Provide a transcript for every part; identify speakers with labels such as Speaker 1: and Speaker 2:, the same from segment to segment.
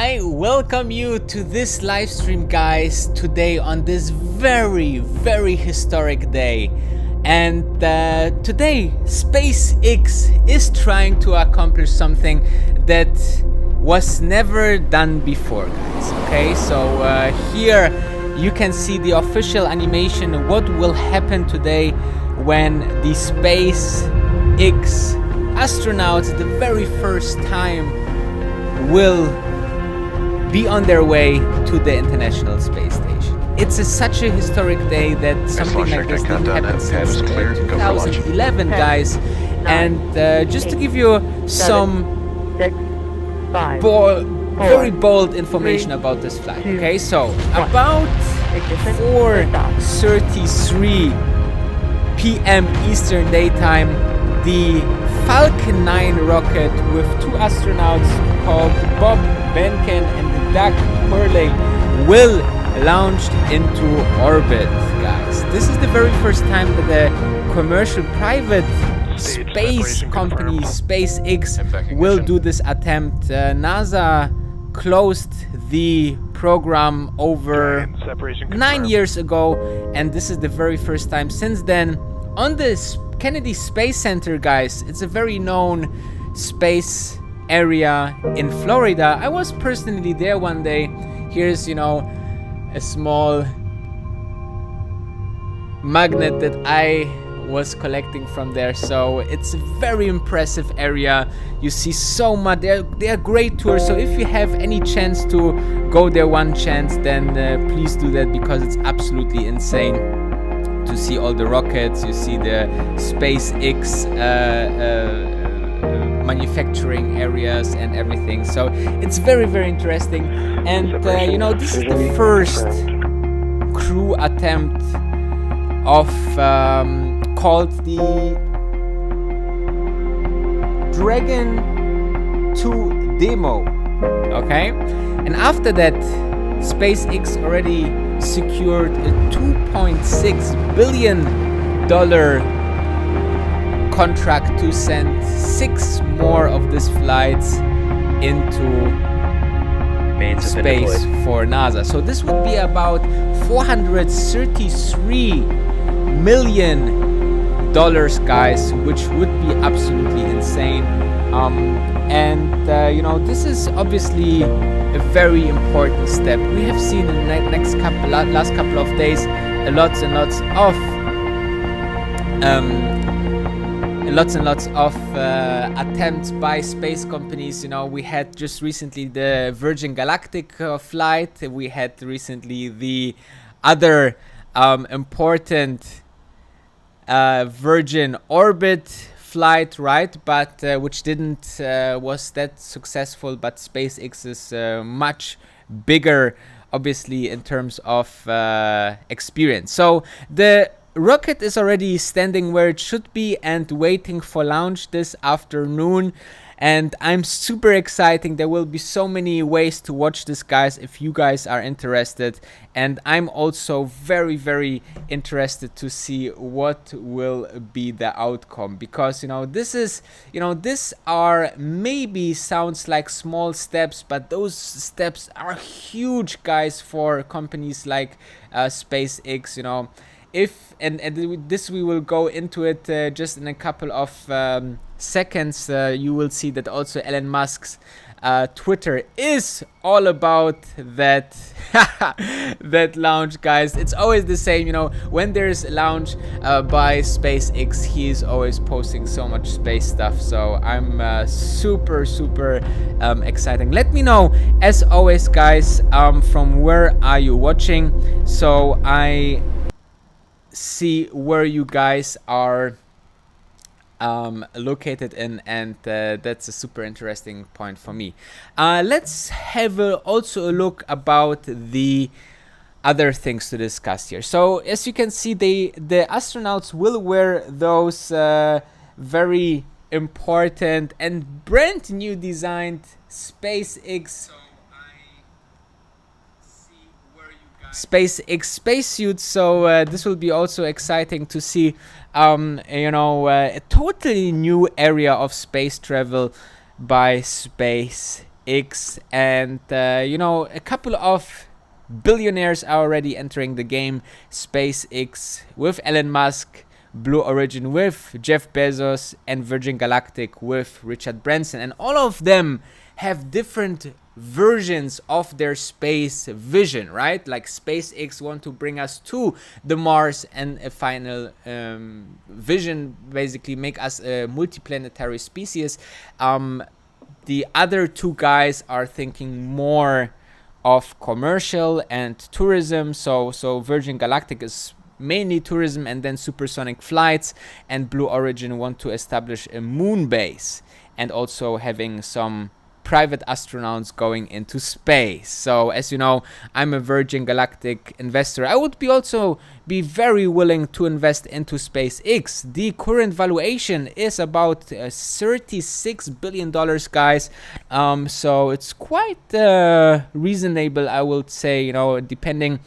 Speaker 1: I welcome you to this live stream, guys, today on this very historic day. And today SpaceX is trying to accomplish something that was never done before, guys. Okay, so here you can see the official animation, what will happen today when the SpaceX astronauts, the very first time, will be on their way to the International Space Station. It's such a historic day that something like this didn't happen since 2011, guys. And just to give you some very bold information about this flight. Okay, so about 4:33 p.m. Eastern Daytime, the Falcon 9 rocket with two astronauts called Bob Behnken and Doug Hurley will launch into orbit, guys. This is the very first time that a commercial private space company, SpaceX, will do this attempt. NASA closed the program over 9 years ago, and this is the very first time since then. On this Kennedy Space Center, guys, it's a very known space area in Florida. I was personally there one day. Here's, a small magnet that I was collecting from there. So it's a very impressive area. You see so much. They are great tours. So if you have any chance to go there one chance, then please do that, because it's absolutely insane to see all the rockets. You see the SpaceX manufacturing areas and everything. So it's very interesting. And this is the first crew attempt of called the Dragon 2 demo. Okay, and after that, SpaceX already secured a $2.6 billion contract to send 6 more of these flights into space for NASA. So this would be about $433 million, guys, which would be absolutely insane. This is obviously a very important step. We have seen in the last couple of days lots and lots of attempts by space companies. We had just recently the Virgin Galactic flight. We had recently the other important Virgin Orbit flight, right? But which didn't was that successful. But SpaceX is much bigger, obviously, in terms of experience. So the rocket is already standing where it should be and waiting for launch this afternoon, and I'm super excited. There will be so many ways to watch this, guys, if you guys are interested. And I'm also very interested to see what will be the outcome, because this are maybe sounds like small steps, but those steps are huge, guys, for companies like SpaceX. This we will go into it just in a couple of seconds. You will see that also Elon Musk's Twitter is all about that that launch, guys. It's always the same, when there's a launch by SpaceX, he is always posting so much space stuff. So I'm super exciting. Let me know, as always, guys, from where are you watching, so I see where you guys are located in, and that's a super interesting point for me. Let's have also a look about the other things to discuss here. So as you can see, the astronauts will wear those very important and brand new designed SpaceX spacesuits. So this will be also exciting to see a totally new area of space travel by SpaceX. X, and you know, a couple of billionaires are already entering the game. SpaceX with Elon Musk, Blue Origin with Jeff Bezos, and Virgin Galactic with Richard Branson, and all of them have different versions of their space vision, right? Like SpaceX want to bring us to the Mars, and a final vision, basically make us a multiplanetary species. The other two guys are thinking more of commercial and tourism. So Virgin Galactic is mainly tourism and then supersonic flights, and Blue Origin want to establish a moon base and also having some private astronauts going into space. So as you know, I'm a Virgin Galactic investor. I would also be very willing to invest into SpaceX. The current valuation is about $36 billion, guys. So it's quite reasonable, I would say, you know, depending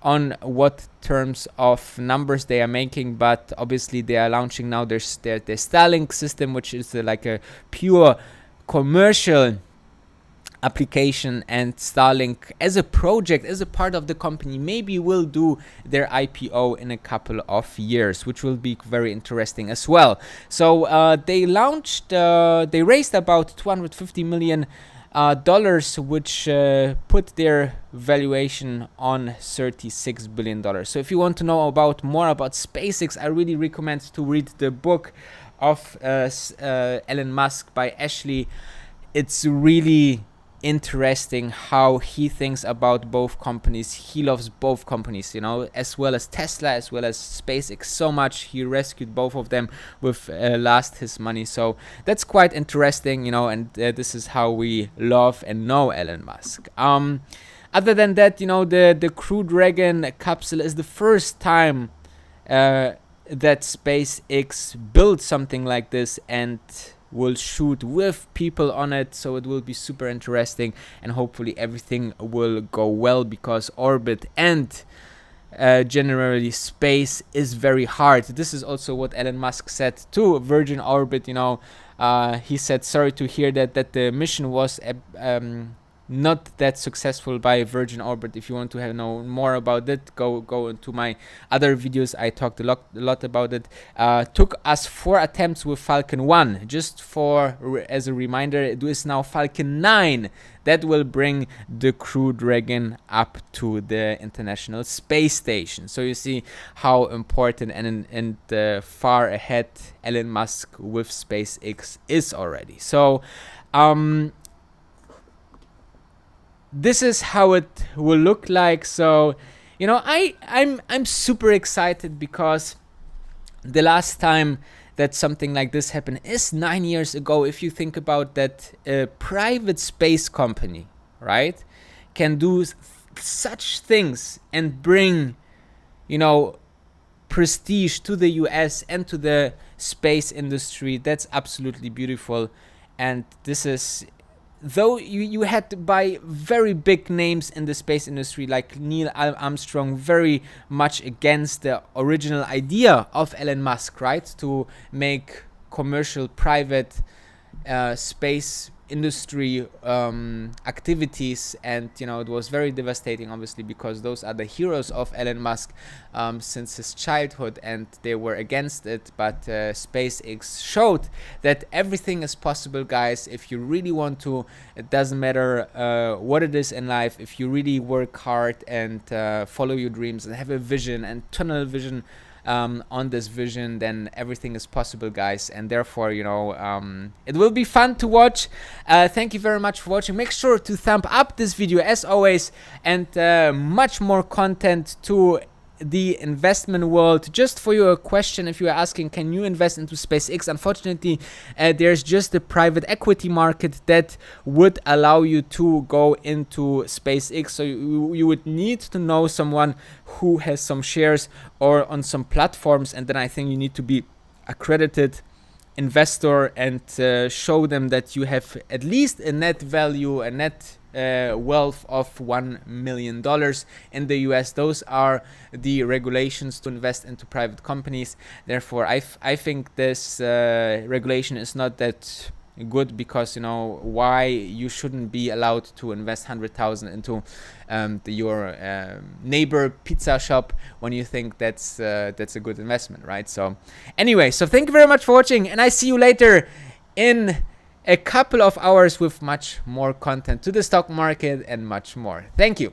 Speaker 1: on what terms of numbers they are making. But obviously they are launching now their Starlink system, which is like a pure commercial application, and Starlink as a project, as a part of the company, maybe will do their IPO in a couple of years, which will be very interesting as well. So they raised about $250 million, which put their valuation on $36 billion. So if you want to know more about SpaceX, I really recommend to read the book of Elon Musk by Ashley. It's really interesting how he thinks about both companies. He loves both companies, you know, as well as Tesla, as well as SpaceX so much. He rescued both of them with last his money. So that's quite interesting, you know, and this is how we love and know Elon Musk. Other than that, you know, the Crew Dragon capsule is the first time that SpaceX built something like this and will shoot with people on it. So it will be super interesting, and hopefully everything will go well, because orbit and generally space is very hard. This is also what Elon Musk said to Virgin Orbit, you know. He said sorry to hear that the mission was not that successful by Virgin Orbit. If you want to know more about it, go into my other videos. I talked a lot about it. Took us 4 attempts with Falcon 1. Just as a reminder, it is now Falcon 9 that will bring the Crew Dragon up to the International Space Station. So you see how important and far ahead Elon Musk with SpaceX is already. So this is how it will look like. So, you know, I'm super excited, because the last time that something like this happened is 9 years ago. If you think about that, a private space company, right, can do such things and bring, you know, prestige to the US and to the space industry. That's absolutely beautiful. And this is, though you had to buy very big names in the space industry like Neil Armstrong, very much against the original idea of Elon Musk, right, to make commercial private space industry activities. And you know, it was very devastating, obviously, because those are the heroes of Elon Musk since his childhood, and they were against it. But SpaceX showed that everything is possible, guys. If you really want to, it doesn't matter what it is in life. If you really work hard and follow your dreams and have a vision and tunnel vision on this vision, then everything is possible, guys. And therefore, you know, it will be fun to watch. Thank you very much for watching. Make sure to thumb up this video as always, and much more content to the investment world. Just for your question, if you are asking, can you invest into SpaceX? Unfortunately, there's just a private equity market that would allow you to go into SpaceX. So you would need to know someone who has some shares or on some platforms, and then I think you need to be accredited investor and show them that you have at least a net value, a net wealth of $1 million in the US. Those are the regulations to invest into private companies. Therefore, I think this regulation is not that good, because you know why you shouldn't be allowed to invest 100,000 into your neighbor pizza shop when you think that's a good investment, right? So anyway, so thank you very much for watching, and I see you later in a couple of hours with much more content to the stock market and much more. Thank you.